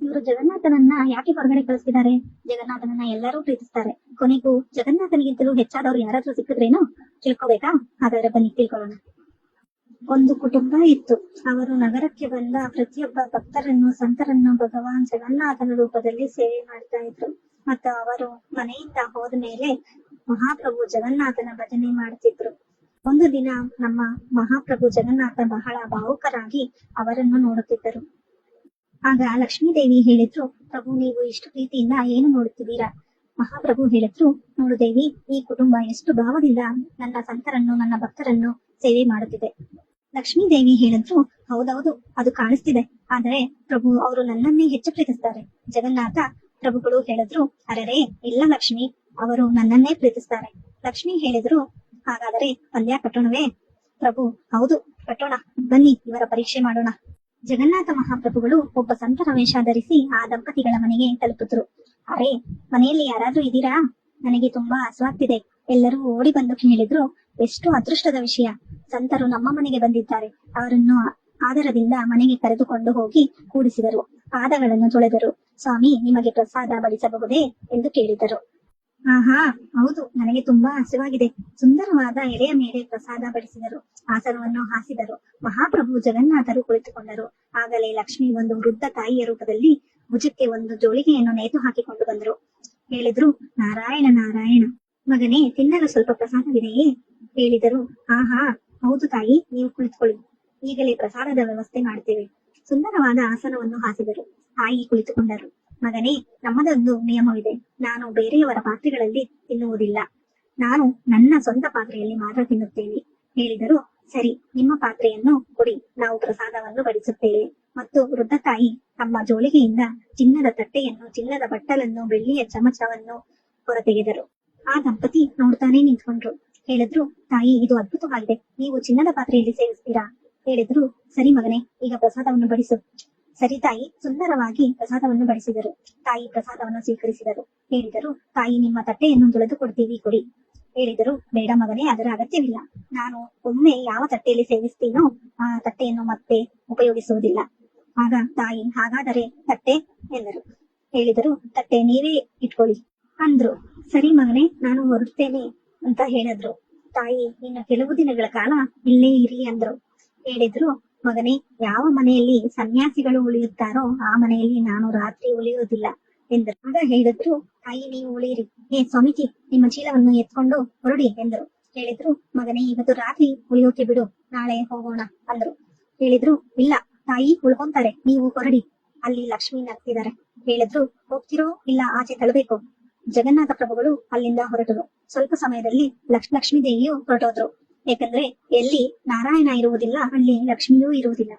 ಇವರು ಜಗನ್ನಾಥನನ್ನ ಯಾಕೆ ಹೊರಗಡೆ ಕಳಿಸ್ತಿದ್ದಾರೆ? ಜಗನ್ನಾಥನನ್ನ ಎಲ್ಲರೂ ಪ್ರೀತಿಸ್ತಾರೆ. ಕೊನೆಗೂ ಜಗನ್ನಾಥನಿಗಿಂತಲೂ ಹೆಚ್ಚಾದವರು ಯಾರಾದ್ರೂ ಸಿಕ್ಕಿದ್ರೇನೋ ತಿಳ್ಕೊಬೇಕಾ? ಹಾಗಾದ್ರೆ ಬನ್ನಿ ತಿಳ್ಕೊಳ್ಳೋಣ. ಒಂದು ಕುಟುಂಬ ಇತ್ತು. ಅವರು ನಗರಕ್ಕೆ ಬಂದ ಪ್ರತಿಯೊಬ್ಬ ಭಕ್ತರನ್ನು, ಸಂತರನ್ನು ಭಗವಾನ್ ಜಗನ್ನಾಥನ ರೂಪದಲ್ಲಿ ಸೇವೆ ಮಾಡ್ತಾ ಇದ್ರು. ಮತ್ತು ಅವರು ಮನೆಯಿಂದ ಹೋದ ಮೇಲೆ ಮಹಾಪ್ರಭು ಜಗನ್ನಾಥನ ಭಜನೆ ಮಾಡ್ತಿದ್ರು. ಒಂದು ದಿನ ನಮ್ಮ ಮಹಾಪ್ರಭು ಜಗನ್ನಾಥ ಬಹಳ ಭಾವುಕರಾಗಿ ಅವರನ್ನು ನೋಡುತ್ತಿದ್ದರು. ಆಗ ಲಕ್ಷ್ಮೀದೇವಿ ಹೇಳಿದ್ರು, ಪ್ರಭು ನೀವು ಇಷ್ಟು ಪ್ರೀತಿಯಿಂದ ಏನು ನೋಡುತ್ತಿದ್ದೀರಾ? ಮಹಾಪ್ರಭು ಹೇಳಿದ್ರು, ನೋಡು ದೇವಿ, ಈ ಕುಟುಂಬ ಎಷ್ಟು ಭಾವದಿಂದ ನನ್ನ ಸಂತರನ್ನು, ನನ್ನ ಭಕ್ತರನ್ನು ಸೇವೆ ಮಾಡುತ್ತಿದೆ. ಲಕ್ಷ್ಮೀದೇವಿ ಹೇಳಿದ್ರು, ಹೌದೌದು, ಅದು ಕಾಣಿಸ್ತಿದೆ. ಆದರೆ ಪ್ರಭು ಅವರು ನನ್ನನ್ನೇ ಹೆಚ್ಚು ಪ್ರೀತಿಸ್ತಾರೆ. ಜಗನ್ನಾಥ ಪ್ರಭುಗಳು ಹೇಳಿದ್ರು, ಅರೆರೇ ಇಲ್ಲ ಲಕ್ಷ್ಮಿ, ಅವರು ನನ್ನನ್ನೇ ಪ್ರೀತಿಸ್ತಾರೆ. ಲಕ್ಷ್ಮಿ ಹೇಳಿದ್ರು, ಹಾಗಾದರೆ ಪಂದ್ಯ ಕಟ್ಟೋಣವೇ? ಪ್ರಭು, ಹೌದು ಕಟ್ಟೋಣ, ಬನ್ನಿ ಇವರ ಪರೀಕ್ಷೆ ಮಾಡೋಣ. ಜಗನ್ನಾಥ ಮಹಾಪ್ರಭುಗಳು ಒಬ್ಬ ಸಂತರ ವೇಷ ಧರಿಸಿ ಆ ದಂಪತಿಗಳ ಮನೆಗೆ ತಲುಪಿದ್ರು. ಅರೆ, ಮನೆಯಲ್ಲಿ ಯಾರಾದ್ರೂ ಇದ್ದೀರಾ? ನನಗೆ ತುಂಬಾ ಹಸುವಾಗ್ತಿದೆ. ಎಲ್ಲರೂ ಓಡಿ ಬಂದು ಹೇಳಿದ್ರು, ಎಷ್ಟು ಅದೃಷ್ಟದ ವಿಷಯ, ಸಂತರು ನಮ್ಮ ಮನೆಗೆ ಬಂದಿದ್ದಾರೆ. ಅವರನ್ನು ಆದರದಿಂದ ಮನೆಗೆ ಕರೆದುಕೊಂಡು ಹೋಗಿ ಕೂಡಿಸಿದರು. ಪಾದಗಳನ್ನು ತೊಳೆದರು. ಸ್ವಾಮಿ, ನಿಮಗೆ ಪ್ರಸಾದ ಬಡಿಸಬಹುದೇ ಎಂದು ಕೇಳಿದರು. ಆಹಾ, ಹೌದು, ನನಗೆ ತುಂಬಾ ಹಸಿವಾಗಿದೆ. ಸುಂದರವಾದ ಎಲೆಯ ಮೇಲೆ ಪ್ರಸಾದ ಬಡಿಸಿದರು. ಆಸನವನ್ನು ಹಾಸಿದರು. ಮಹಾಪ್ರಭು ಜಗನ್ನಾಥರು ಕುಳಿತುಕೊಂಡರು. ಆಗಲೇ ಲಕ್ಷ್ಮಿ ಒಂದು ವೃದ್ಧ ತಾಯಿಯ ರೂಪದಲ್ಲಿ ಭುಜಕ್ಕೆ ಒಂದು ಜೋಳಿಗೆಯನ್ನು ನೇತು ಹಾಕಿಕೊಂಡು ಬಂದರು. ಹೇಳಿದ್ರು, ನಾರಾಯಣ ನಾರಾಯಣ, ಮಗನೇ ತಿನ್ನಲು ಸ್ವಲ್ಪ ಪ್ರಸಾದವಿದೆಯೇ? ಹೇಳಿದರು, ಆಹಾ, ಹೌದು ತಾಯಿ, ನೀವು ಕುಳಿತುಕೊಳ್ಳಿ, ಈಗಲೇ ಪ್ರಸಾದದ ವ್ಯವಸ್ಥೆ ಮಾಡ್ತೇವೆ. ಸುಂದರವಾದ ಆಸನವನ್ನು ಹಾಸಿದರು. ತಾಯಿ ಕುಳಿತುಕೊಂಡರು. ಮಗನೇ, ನಮ್ಮದೊಂದು ನಿಯಮವಿದೆ. ನಾನು ಬೇರೆಯವರ ಪಾತ್ರೆಗಳಲ್ಲಿ ತಿನ್ನುವುದಿಲ್ಲ. ನಾನು ನನ್ನ ಸ್ವಂತ ಪಾತ್ರೆಯಲ್ಲಿ ಮಾತ್ರ ತಿನ್ನುತ್ತೇನೆ. ಹೇಳಿದರು, ಸರಿ, ನಿಮ್ಮ ಪಾತ್ರೆಯನ್ನು ಕೊಡಿ, ನಾವು ಪ್ರಸಾದವನ್ನು ಬಡಿಸುತ್ತೇವೆ. ಮತ್ತು ವೃದ್ಧ ತಾಯಿ ತಮ್ಮ ಜೋಳಿಗೆಯಿಂದ ಚಿನ್ನದ ತಟ್ಟೆಯನ್ನು, ಚಿನ್ನದ ಬಟ್ಟಲನ್ನು, ಬೆಳ್ಳಿಯ ಚಮಚವನ್ನು ಹೊರತೆಗೆದರು. ಆ ದಂಪತಿ ನೋಡ್ತಾನೆ ನಿಂತ್ಕೊಂಡ್ರು. ಹೇಳಿದ್ರು, ತಾಯಿ, ಇದು ಅದ್ಭುತವಾಗಿದೆ. ನೀವು ಚಿನ್ನದ ಪಾತ್ರೆಯಲ್ಲಿ ಸೇವಿಸ್ತೀರಾ? ಹೇಳಿದ್ರು, ಸರಿ ಮಗನೇ, ಈಗ ಪ್ರಸಾದವನ್ನು ಬಡಿಸು. ಸರಿ ತಾಯಿ, ಸುಂದರವಾಗಿ ಪ್ರಸಾದವನ್ನು ಬಡಿಸಿದರು. ತಾಯಿ ಪ್ರಸಾದವನ್ನು ಸ್ವೀಕರಿಸಿದರು. ಹೇಳಿದರು, ತಾಯಿ, ನಿಮ್ಮ ತಟ್ಟೆಯನ್ನು ತೊಳೆದು ಕೊಡ್ತೀವಿ, ಕೊಡಿ. ಹೇಳಿದರು, ಬೇಡ ಮಗನೇ, ಅದರ ಅಗತ್ಯವಿಲ್ಲ. ನಾನು ಒಮ್ಮೆ ಯಾವ ತಟ್ಟೆಯಲ್ಲಿ ಸೇವಿಸ್ತೀನೋ ಆ ತಟ್ಟೆಯನ್ನು ಮತ್ತೆ ಉಪಯೋಗಿಸುವುದಿಲ್ಲ. ಆಗ ತಾಯಿ, ಹಾಗಾದರೆ ತಟ್ಟೆ ಎಂದರು. ಹೇಳಿದರು, ತಟ್ಟೆ ನೀವೇ ಇಟ್ಕೊಳ್ಳಿ ಅಂದ್ರು. ಸರಿ ಮಗನೇ, ನಾನು ಹೊರಡ್ತೇನೆ ಅಂತ ಹೇಳಿದ್ರು. ತಾಯಿ, ಇನ್ನು ಕೆಲವು ದಿನಗಳ ಕಾಲ ಇಲ್ಲೇ ಇರಿ ಅಂದ್ರು. ಹೇಳಿದ್ರು, ಮಗನೇ, ಯಾವ ಮನೆಯಲ್ಲಿ ಸನ್ಯಾಸಿಗಳು ಉಳಿಯುತ್ತಾರೋ ಆ ಮನೆಯಲ್ಲಿ ನಾನು ರಾತ್ರಿ ಉಳಿಯುವುದಿಲ್ಲ ಎಂದರು. ಆಗ ಹೇಳಿದ್ರು, ತಾಯಿ, ನೀವು ಉಳಿಯಿರಿ. ಸ್ವಾಮೀಜಿ, ನಿಮ್ಮ ಚೀಲವನ್ನು ಎತ್ಕೊಂಡು ಹೊರಡಿ ಎಂದರು. ಹೇಳಿದ್ರು, ಮಗನೇ, ಇವತ್ತು ರಾತ್ರಿ ಉಳಿಯೋಕೆ ಬಿಡು, ನಾಳೆ ಹೋಗೋಣ ಅಂದ್ರು. ಹೇಳಿದ್ರು, ಇಲ್ಲ ತಾಯಿ, ಉಳ್ಕೊಂತಾರೆ, ನೀವು ಹೊರಡಿ, ಅಲ್ಲಿ ಲಕ್ಷ್ಮಿ ನಗ್ತಿದ್ದಾರೆ. ಹೇಳಿದ್ರು, ಹೋಗ್ತಿರೋ ಇಲ್ಲ ಆಚೆ ತಳ್ಳಬೇಕು? ಜಗನ್ನಾಥ ಪ್ರಭುಗಳು ಅಲ್ಲಿಂದ ಹೊರಟರು. ಸ್ವಲ್ಪ ಸಮಯದಲ್ಲಿ ಲಕ್ಷ್ಮೀ ದೇವಿಯು ಹೊರಟೋದ್ರು. ಯಾಕಂದ್ರೆ ಎಲ್ಲಿ ನಾರಾಯಣ ಇರುವುದಿಲ್ಲ, ಅಲ್ಲಿ ಲಕ್ಷ್ಮಿಯೂ ಇರುವುದಿಲ್ಲ.